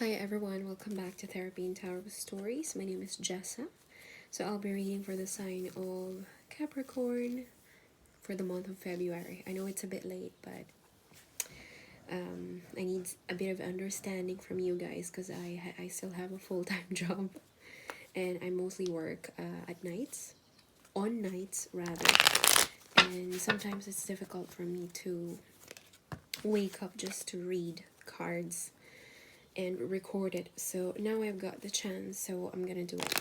Hi everyone, welcome back to Therapy and Tarot Stories. My name is Jessa. So I'll be reading for the sign of Capricorn for the month of February. I know it's a bit late, but I need a bit of understanding from you guys because I still have a full-time job and I mostly work at nights, on nights rather. And sometimes it's difficult for me to wake up just to read cards and record it. So now I've got the chance, so I'm gonna do it.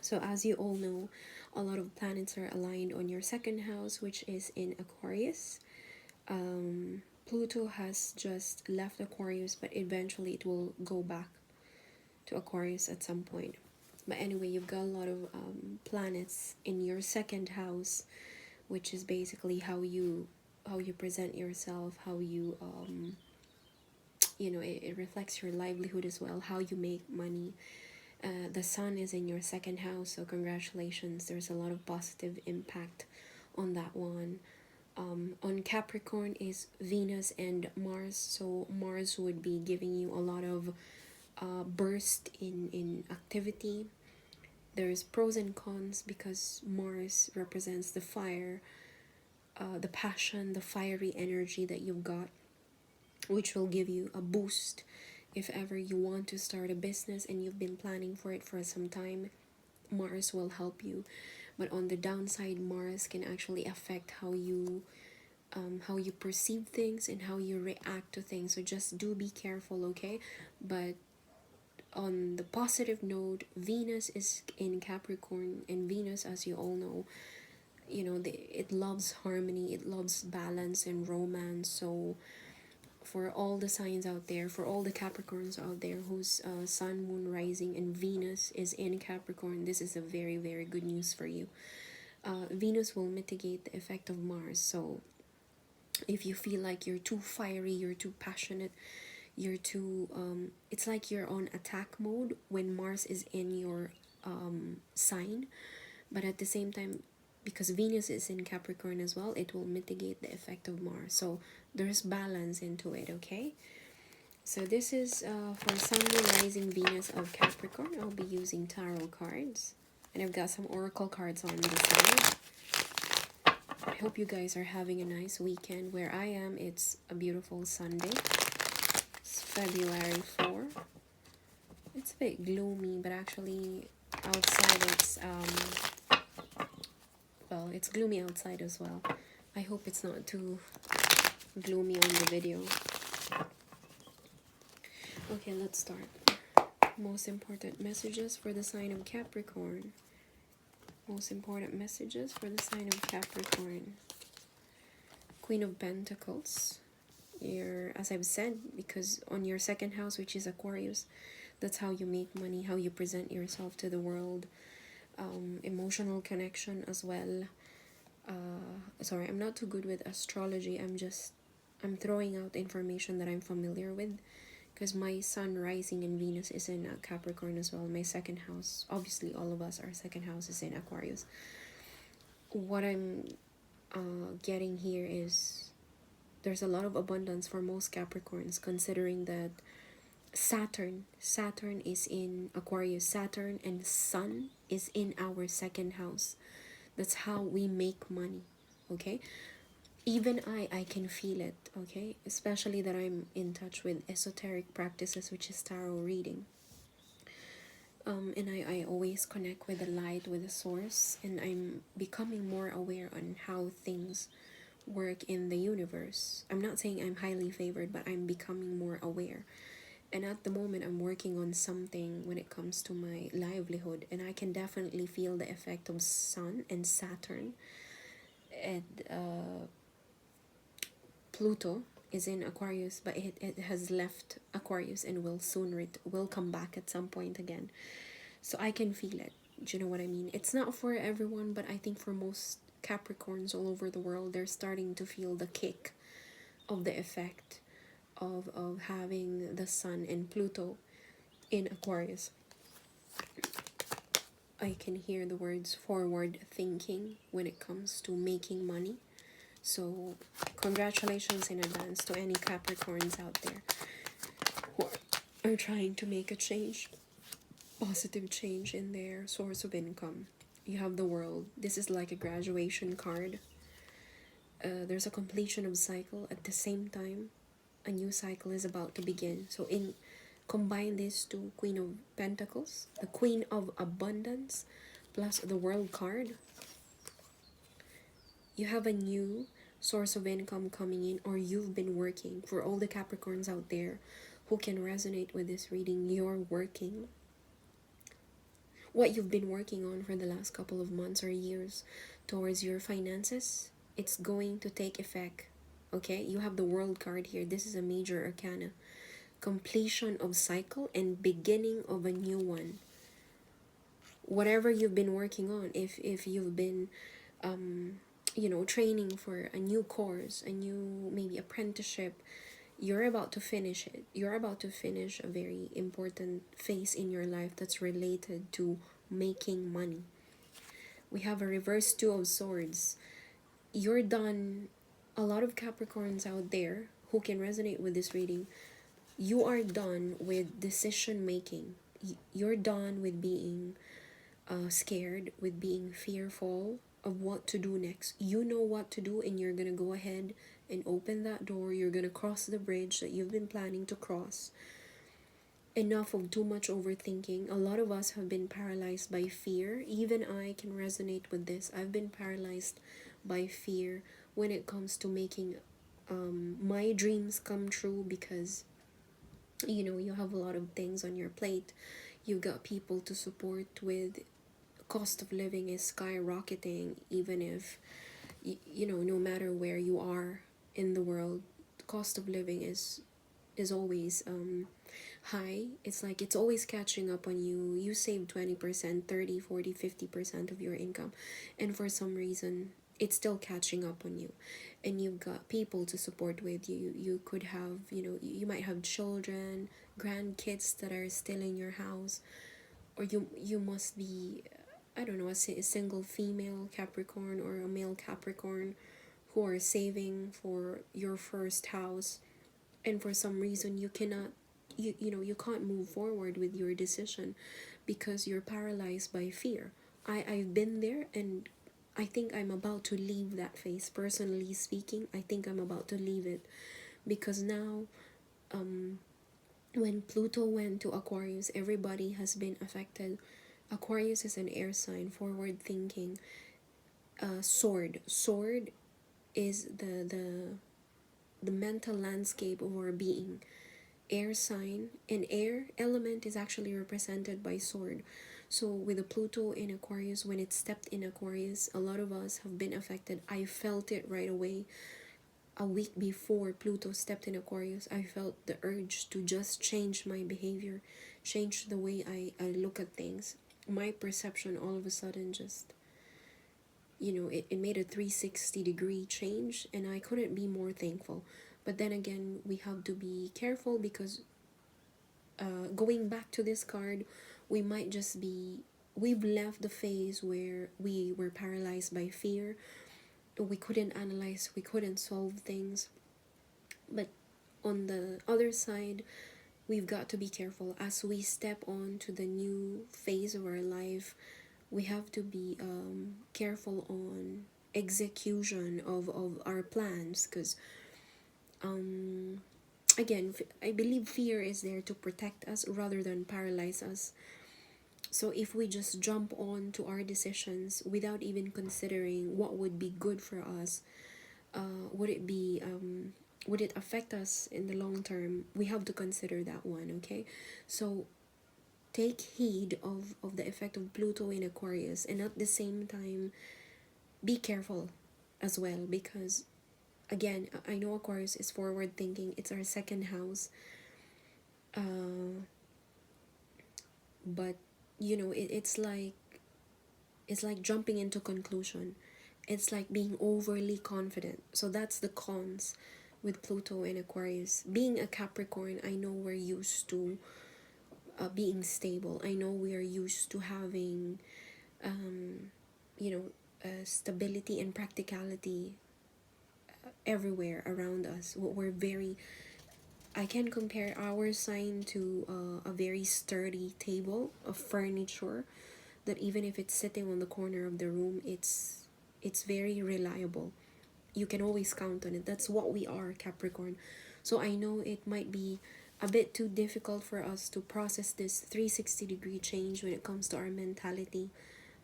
So as you all know, a lot of planets are aligned on your second house, which is in Aquarius. Pluto has just left Aquarius, but eventually it will go back to Aquarius at some point. But anyway, you've got a lot of planets in your second house, which is basically how you present yourself, how you it reflects your livelihood as well, how you make money. The sun is in your second house, so congratulations, there's a lot of positive impact on that one. On Capricorn is Venus and Mars, so Mars would be giving you a lot of burst in activity. There's pros and cons because Mars represents the fire, the passion, the fiery energy that you've got, which will give you a boost if ever you want to start a business and you've been planning for it for some time. Mars will help you. But on the downside, Mars can actually affect how you perceive things and how you react to things, so just do be careful, okay? But on the positive note, Venus is in Capricorn, and Venus, as you all know, it loves harmony, it loves balance and romance. So for all the signs out there, for all the Capricorns out there whose sun, moon, rising, and Venus is in Capricorn, this is a very, very good news for you. Venus will mitigate the effect of Mars. So if you feel like you're too fiery, you're too passionate, you're too it's like you're on attack mode when Mars is in your sign. But at the same time, because Venus is in Capricorn as well, it will mitigate the effect of Mars. So there's balance into it, okay? So this is for Sun, Moon, Rising, Venus of Capricorn. I'll be using tarot cards. And I've got some oracle cards on the side. I hope you guys are having a nice weekend. Where I am, it's a beautiful Sunday. It's February 4. It's a bit gloomy, but actually outside it's well, it's gloomy outside as well. I hope it's not too gloomy on the video. Okay, let's start. Most important messages for the sign of Capricorn. Most important messages for the sign of Capricorn. Queen of Pentacles. As I've said, because on your second house, which is Aquarius, that's how you make money, how you present yourself to the world. Emotional connection as well. Sorry, I'm not too good with astrology. I'm throwing out information that I'm familiar with, because my sun, rising, and Venus is in Capricorn as well. My second house, obviously all of us, our second house is in Aquarius. What I'm getting here is there's a lot of abundance for most Capricorns, considering that Saturn is in Aquarius. Saturn and Sun is in our second house. That's how we make money, okay? Even I can feel it, okay? Especially that I'm in touch with esoteric practices, which is tarot reading. And I always connect with the light, with the source, and I'm becoming more aware on how things work in the universe. I'm not saying I'm highly favored, but I'm becoming more aware. And at the moment, I'm working on something when it comes to my livelihood, and I can definitely feel the effect of Sun and Saturn. And Pluto is in Aquarius, but it has left Aquarius and will come back at some point again. So I can feel it. Do you know what I mean? It's not for everyone, but I think for most Capricorns all over the world, they're starting to feel the kick of the effect of having the Sun and Pluto in Aquarius. I can hear the words forward thinking when it comes to making money. So congratulations in advance to any Capricorns out there who are trying to make a change, positive change in their source of income. You have the world. This is like a graduation card. There's a completion of cycle. At the same time, a new cycle is about to begin. So in combine these two, Queen of Pentacles, the Queen of Abundance, plus the World card, you have a new source of income coming in, or you've been working. For all the Capricorns out there who can resonate with this reading, you're working. What you've been working on for the last couple of months or years towards your finances, it's going to take effect. Okay, you have the World card here. This is a major arcana. Completion of cycle and beginning of a new one. Whatever you've been working on, if you've been training for a new course, a new maybe apprenticeship, you're about to finish it. You're about to finish a very important phase in your life that's related to making money. We have a reverse Two of Swords. You're done. A lot of Capricorns out there who can resonate with this reading, you are done with decision making. You're done with being scared, with being fearful of what to do next. You know what to do, and you're gonna go ahead and open that door. You're gonna cross the bridge that you've been planning to cross. Enough of too much overthinking. A lot of us have been paralyzed by fear. Even I can resonate with this. I've been paralyzed by fear when it comes to making my dreams come true, because you have a lot of things on your plate. You've got people to support with. Cost of living is skyrocketing, even if no matter where you are in the world, cost of living is always high. It's like it's always catching up on you. You save 20%, 30, 40, 50% of your income, and for some reason it's still catching up on you. And you've got people to support with you. You could have, you might have children, grandkids that are still in your house, or you must be, I don't know, a single female Capricorn or a male Capricorn who are saving for your first house, and for some reason you cannot, you can't move forward with your decision because you're paralyzed by fear. I've been there, and I think I'm about to leave that phase. Personally speaking, I think I'm about to leave it, because now when Pluto went to Aquarius, everybody has been affected. Aquarius is an air sign, forward thinking. Sword is the mental landscape of our being. Air sign, and air element is actually represented by sword. So with the Pluto in Aquarius, when it stepped in Aquarius, a lot of us have been affected. I felt it right away. A week before Pluto stepped in Aquarius, I felt the urge to just change my behavior, change the way I look at things. My perception all of a sudden just, it made a 360-degree change, and I couldn't be more thankful. But then again, we have to be careful, because going back to this card, we might just be, we've left the phase where we were paralyzed by fear. We couldn't analyze, we couldn't solve things. But on the other side, we've got to be careful as we step on to the new phase of our life. We have to be careful on execution of our plans, because again, I believe fear is there to protect us rather than paralyze us. So if we just jump on to our decisions without even considering what would be good for us, would it affect us in the long term, we have to consider that one. Okay, so take heed of the effect of Pluto in Aquarius, and at the same time be careful as well, because again, I know Aquarius is forward thinking, it's our second house, but it's like jumping into conclusion. It's like being overly confident. So that's the cons with Pluto and Aquarius. Being a Capricorn, I know we're used to being stable. I know we are used to having stability and practicality everywhere around us. We're very, I can compare our sign to a very sturdy table of furniture that even if it's sitting on the corner of the room, it's very reliable. You can always count on it. That's what we are, Capricorn. So I know it might be a bit too difficult for us to process this 360-degree change when it comes to our mentality,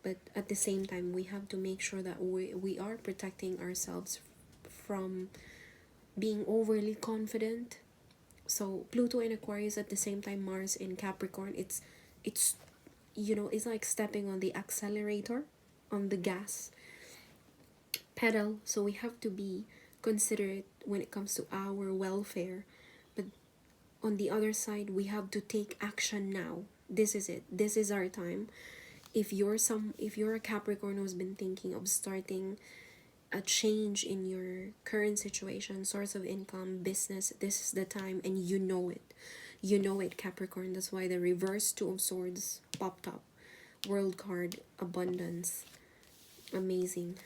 but at the same time we have to make sure that we are protecting ourselves from being overly confident. So Pluto in Aquarius, at the same time Mars in Capricorn, it's it's like stepping on the accelerator, on the gas pedal. So we have to be considerate when it comes to our welfare, but on the other side we have to take action now. This is it, this is our time. If you're a Capricorn who's been thinking of starting a change in your current situation, source of income, business, this is the time, and you know it. You know it, Capricorn. That's why the reverse Two of Swords popped up. World card, abundance. Amazing.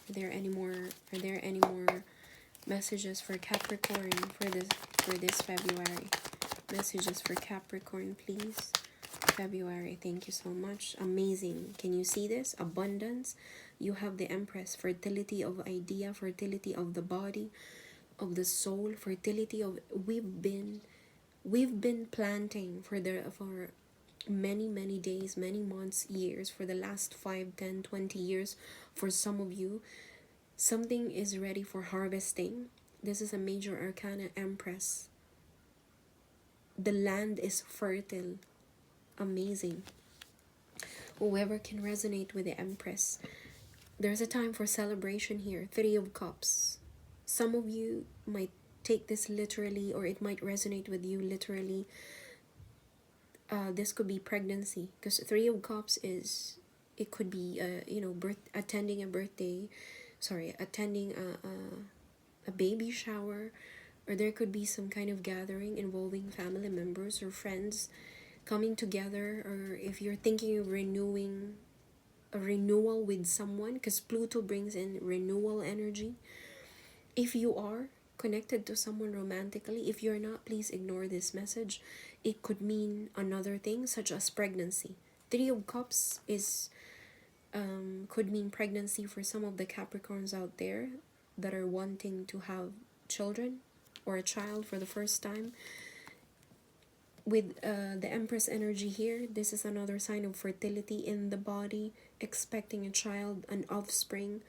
Are there any more messages for Capricorn for this February? Messages for Capricorn, please. February. Thank you so much. Amazing. Can you see this? Abundance. You have the Empress. Fertility of idea, fertility of the body, of the soul, fertility of we've been planting for many days, many months, years, for the last 5, 10, 20 years. For some of you, something is ready for harvesting. This is a major arcana, Empress. The land is fertile. Amazing. Whoever can resonate with the Empress, there's a time for celebration here. 3 of Cups. Some of you might take this literally, or it might resonate with you literally. This could be pregnancy, because 3 of Cups is, it could be attending a birthday, attending a baby shower, or there could be some kind of gathering involving family members or friends coming together. Or if you're thinking of renewing a renewal with someone, because Pluto brings in renewal energy. If you are connected to someone romantically, if you're not, please ignore this message. It could mean another thing, such as pregnancy. 3 of Cups is could mean pregnancy for some of the Capricorns out there that are wanting to have children or a child for the first time. With the Empress energy here, this is another sign of fertility in the body, expecting a child, an offspring.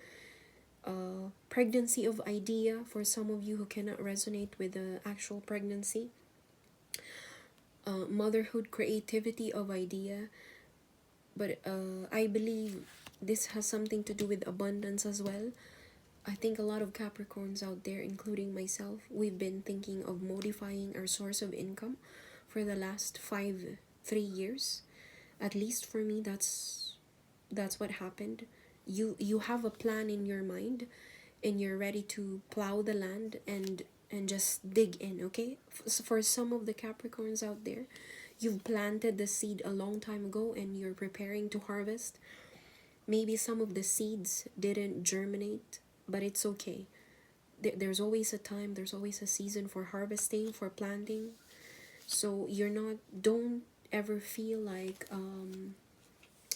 Pregnancy of idea for some of you who cannot resonate with the actual pregnancy. Motherhood, creativity of idea. But I believe this has something to do with abundance as well. I think a lot of Capricorns out there, including myself, we've been thinking of modifying our source of income for the last 3 years. At least for me, that's what happened. You have a plan in your mind, and you're ready to plow the land and just dig in. Okay, for some of the Capricorns out there, you've planted the seed a long time ago and you're preparing to harvest. Maybe some of the seeds didn't germinate, but it's okay. There's always a time, there's always a season for harvesting, for planting. So don't ever feel like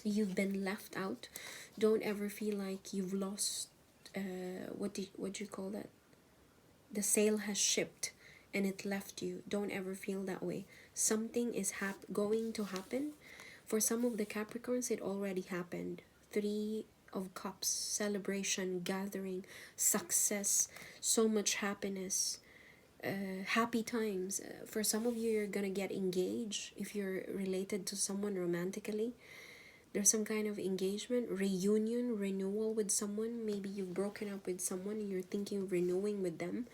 you've been left out. Don't ever feel like you've lost what do you call that? The sail has shipped and it left you. Don't ever feel that way. Something is going to happen. For some of the Capricorns, it already happened. 3 of Cups, celebration, gathering, success, so much happiness, happy times. For some of you, you're gonna get engaged if you're related to someone romantically. There's some kind of engagement, reunion, renewal with someone. Maybe you've broken up with someone and you're thinking of renewing with them.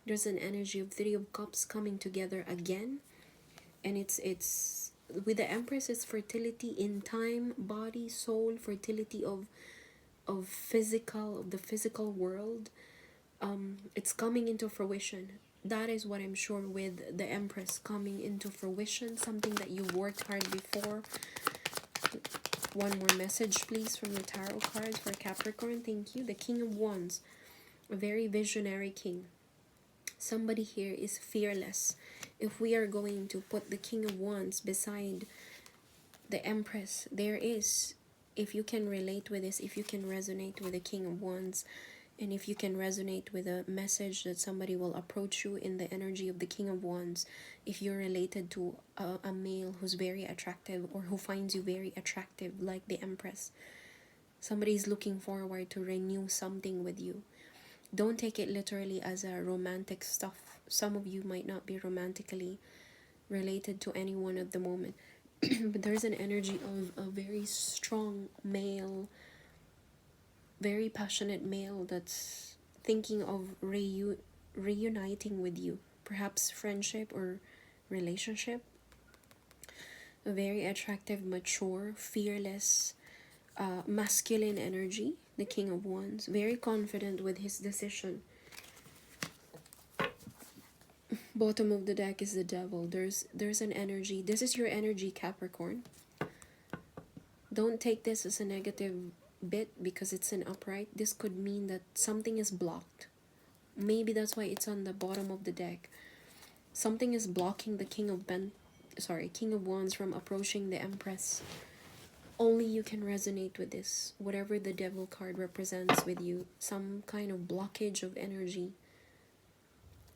There's an energy of 3 of Cups coming together again. And it's with the Empress, it's fertility in time, body, soul, fertility of the physical world. It's coming into fruition. That is what I'm sure with the Empress, coming into fruition, something that you worked hard before. One more message, please, from the tarot cards for Capricorn. Thank you. The King of Wands. A very visionary king. Somebody here is fearless. If we are going to put the King of Wands beside the Empress, there is, if you can relate with this, if you can resonate with the King of Wands, and if you can resonate with a message that somebody will approach you in the energy of the King of Wands, if you're related to a male who's very attractive or who finds you very attractive like the Empress, somebody is looking forward to renew something with you. Don't take it literally as a romantic stuff. Some of you might not be romantically related to anyone at the moment, but there's an energy of a very strong male, very passionate male that's thinking of reuniting with you, perhaps friendship or relationship. A very attractive, mature, fearless, masculine energy, the King of Wands, very confident with his decision. Bottom of the deck is the Devil. There's an energy. This is your energy, Capricorn. Don't take this as a negative bit because it's an upright. This could mean that something is blocked. Maybe that's why it's on the bottom of the deck. Something is blocking the King of Wands from approaching the Empress. Only you can resonate with this. Whatever the Devil card represents with you, some kind of blockage of energy.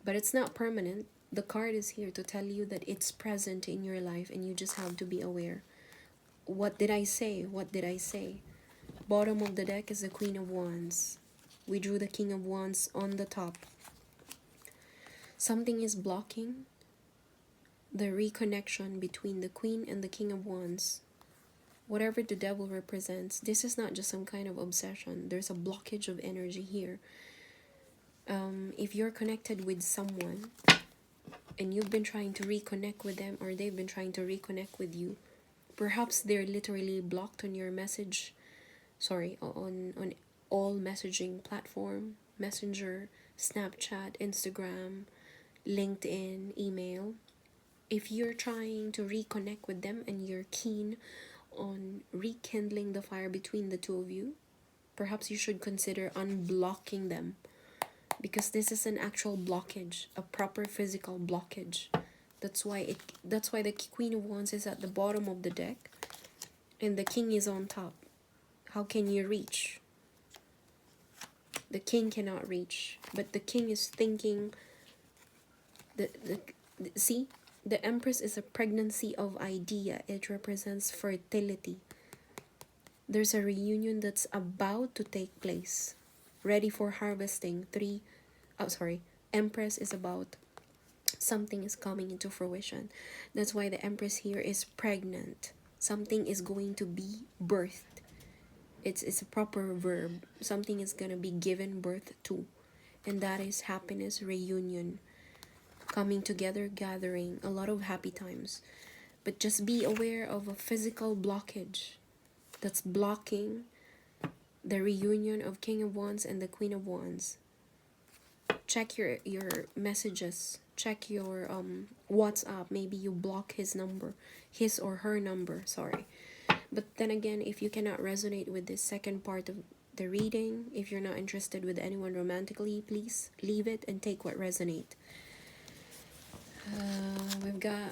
But it's not permanent. The card is here to tell you that it's present in your life and you just have to be aware. What did I say? What did I say? Bottom of the deck is the Queen of Wands. We drew the King of Wands on the top. Something is blocking the reconnection between the Queen and the King of Wands. Whatever the Devil represents, this is not just some kind of obsession. There's a blockage of energy here. If you're connected with someone and you've been trying to reconnect with them, or they've been trying to reconnect with you, perhaps they're literally blocked on your message, on all messaging platform, Messenger, Snapchat, Instagram, LinkedIn, email. If you're trying to reconnect with them and you're keen on rekindling the fire between the two of you, perhaps you should consider unblocking them, because this is an actual blockage, a proper physical blockage. That's why the Queen of Wands is at the bottom of the deck and the King is on top. How can you reach? The King cannot reach, but the King is thinking. See, the Empress is a pregnancy of idea. It represents fertility. There's a reunion that's about to take place, ready for harvesting. Empress is about something is coming into fruition. That's why the Empress here is pregnant. Something is going to be birthed. It's a proper verb. Something is going to be given birth to, and that is happiness, reunion, coming together, gathering, a lot of happy times. But just be aware of a physical blockage that's blocking the reunion of King of Wands and the Queen of Wands. Check your messages. Check your WhatsApp. Maybe you block his or her number, sorry. But then again, if you cannot resonate with this second part of the reading, if you're not interested with anyone romantically, please leave it and take what resonates. We've got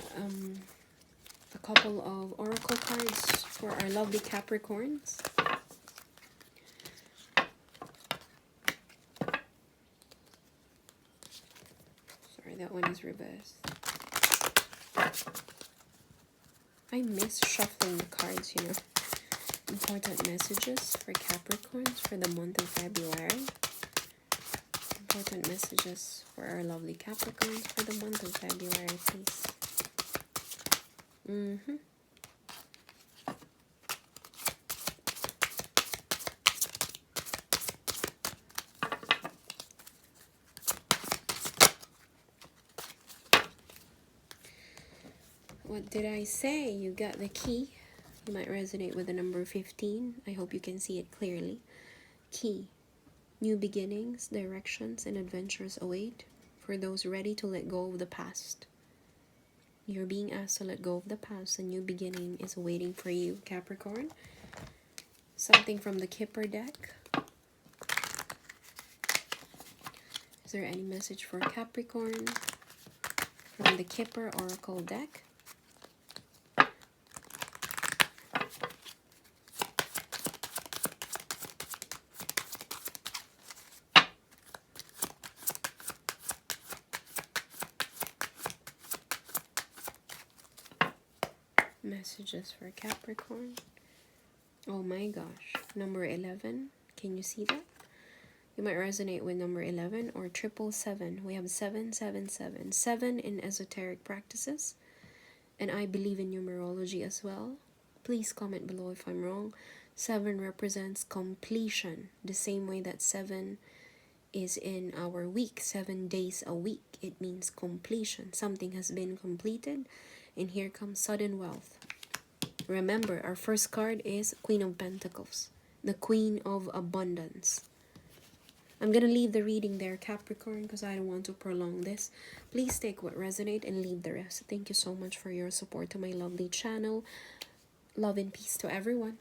a couple of oracle cards for our lovely Capricorns. Sorry, that one is reversed. I miss shuffling the cards, you know. Important messages for Capricorns for the month of February. Important messages for our lovely Capricorns for the month of February, please. What did I say? You got the key. You might resonate with the number 15. I hope you can see it clearly. Key. New beginnings, directions, and adventures await for those ready to let go of the past. You're being asked to let go of the past. A new beginning is waiting for you, Capricorn. Something from the Kipper deck. Is there any message for Capricorn from the Kipper Oracle deck? Messages for Capricorn. Oh my gosh. Number 11. Can you see that? You might resonate with number 11 or 777. We have 777. 7 in esoteric practices. And I believe in numerology as well. Please comment below if I'm wrong. 7 represents completion. The same way that 7 is in our week. 7 days a week. It means completion. Something has been completed. And here comes sudden wealth. Remember, our first card is Queen of Pentacles. The Queen of Abundance. I'm going to leave the reading there, Capricorn, because I don't want to prolong this. Please take what resonates and leave the rest. Thank you so much for your support to my lovely channel. Love and peace to everyone.